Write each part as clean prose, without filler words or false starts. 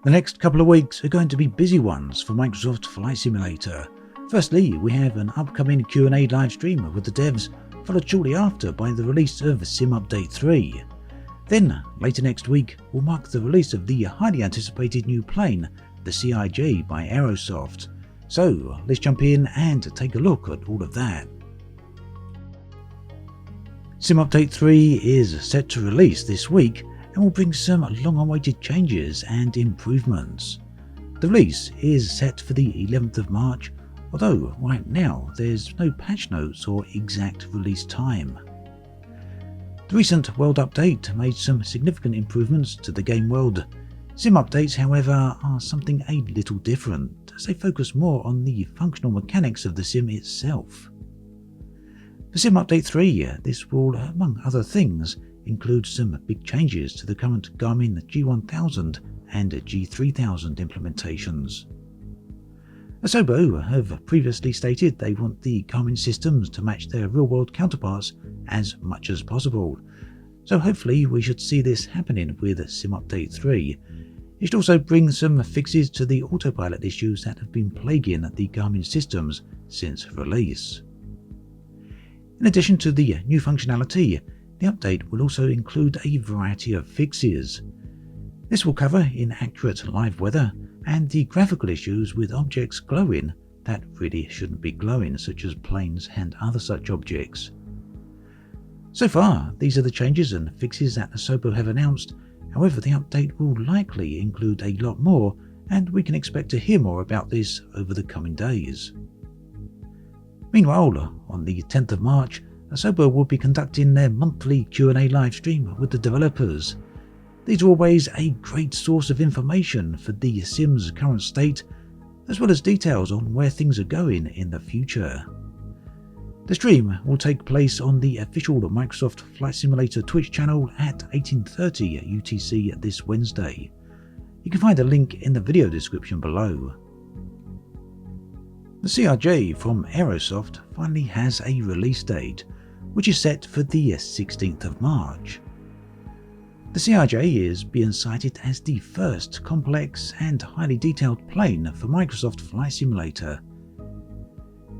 The next couple of weeks are going to be busy ones for Microsoft Flight Simulator. Firstly, we have an upcoming Q&A live stream with the devs, followed shortly after by the release of Sim Update 3. Then, later next week, will mark the release of the highly anticipated new plane, the CRJ by Aerosoft. So, let's jump in and take a look at all of that. Sim Update 3 is set to release this week and will bring some long-awaited changes and improvements. The release is set for the 11th of March, although right now there's no patch notes or exact release time. The recent world update made some significant improvements to the game world. Sim updates, however, are something a little different, as they focus more on the functional mechanics of the sim itself. For Sim Update 3, this will, among other things, include some big changes to the current Garmin G1000 and G3000 implementations. Asobo have previously stated they want the Garmin systems to match their real-world counterparts as much as possible, so hopefully we should see this happening with Sim Update 3. It should also bring some fixes to the autopilot issues that have been plaguing the Garmin systems since release. In addition to the new functionality, the update will also include a variety of fixes. This will cover inaccurate live weather and the graphical issues with objects glowing that really shouldn't be glowing, such as planes and other such objects. So far, these are the changes and fixes that Asobo have announced. However, the update will likely include a lot more, and we can expect to hear more about this over the coming days. Meanwhile, on the 10th of March, Asobo will be conducting their monthly Q&A live stream with the developers. These are always a great source of information for the sim's current state, as well as details on where things are going in the future. The stream will take place on the official Microsoft Flight Simulator Twitch channel at 18:30 UTC this Wednesday. You can find a link in the video description below. The CRJ from Aerosoft finally has a release date, which is set for the 16th of March. The CRJ is being cited as the first complex and highly detailed plane for Microsoft Flight Simulator.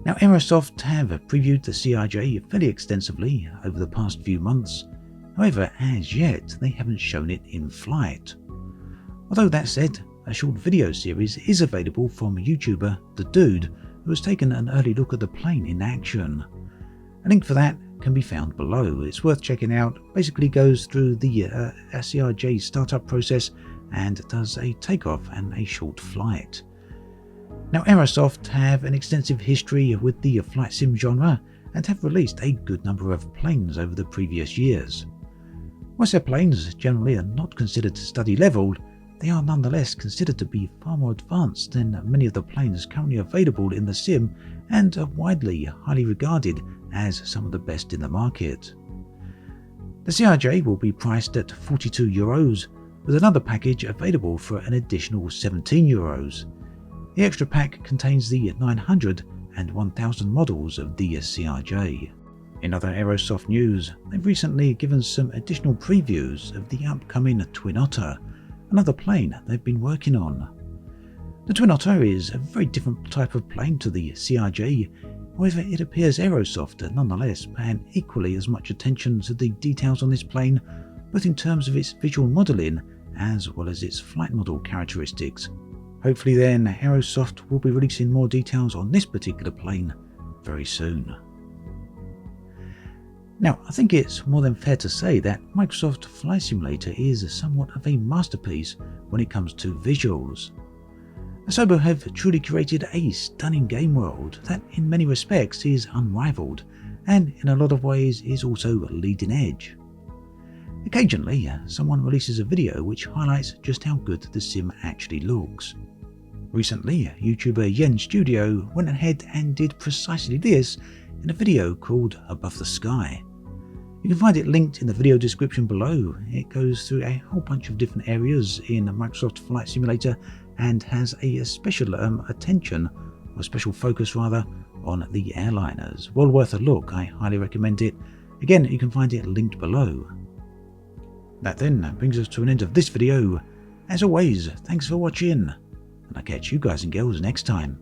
Now, Aerosoft have previewed the CRJ fairly extensively over the past few months. However, as yet they haven't shown it in flight. Although that said, a short video series is available from YouTuber TheDude, who has taken an early look at the plane in action. A link for that can be found below. It's worth checking out. Basically goes through the CRJ startup process and does a takeoff and a short flight. Now, Aerosoft have an extensive history with the flight sim genre and have released a good number of planes over the previous years. Whilst their planes generally are not considered study level, they are nonetheless considered to be far more advanced than many of the planes currently available in the sim and are widely highly regarded as some of the best in the market. The CRJ will be priced at €42, with another package available for an additional €17. The extra pack contains the 900 and 1000 models of the CRJ. In other Aerosoft news, they've recently given some additional previews of the upcoming Twin Otter, another plane they've been working on. The Twin Otter is a very different type of plane to the CRJ, however it appears Aerosoft are nonetheless paying equally as much attention to the details on this plane, both in terms of its visual modelling as well as its flight model characteristics. Hopefully then, Aerosoft will be releasing more details on this particular plane very soon. Now, I think it's more than fair to say that Microsoft Flight Simulator is somewhat of a masterpiece when it comes to visuals. Asobo have truly curated a stunning game world that in many respects is unrivaled and in a lot of ways is also leading edge. Occasionally, someone releases a video which highlights just how good the sim actually looks. Recently, YouTuber Yen Studio went ahead and did precisely this in a video called Above the Sky. You can find it linked in the video description below. It goes through a whole bunch of different areas in Microsoft Flight Simulator and has a special attention, or special focus rather, on the airliners. Well worth a look, I highly recommend it. Again, you can find it linked below. That then brings us to an end of this video, As always, thanks for watching, and I'll catch you guys and girls next time.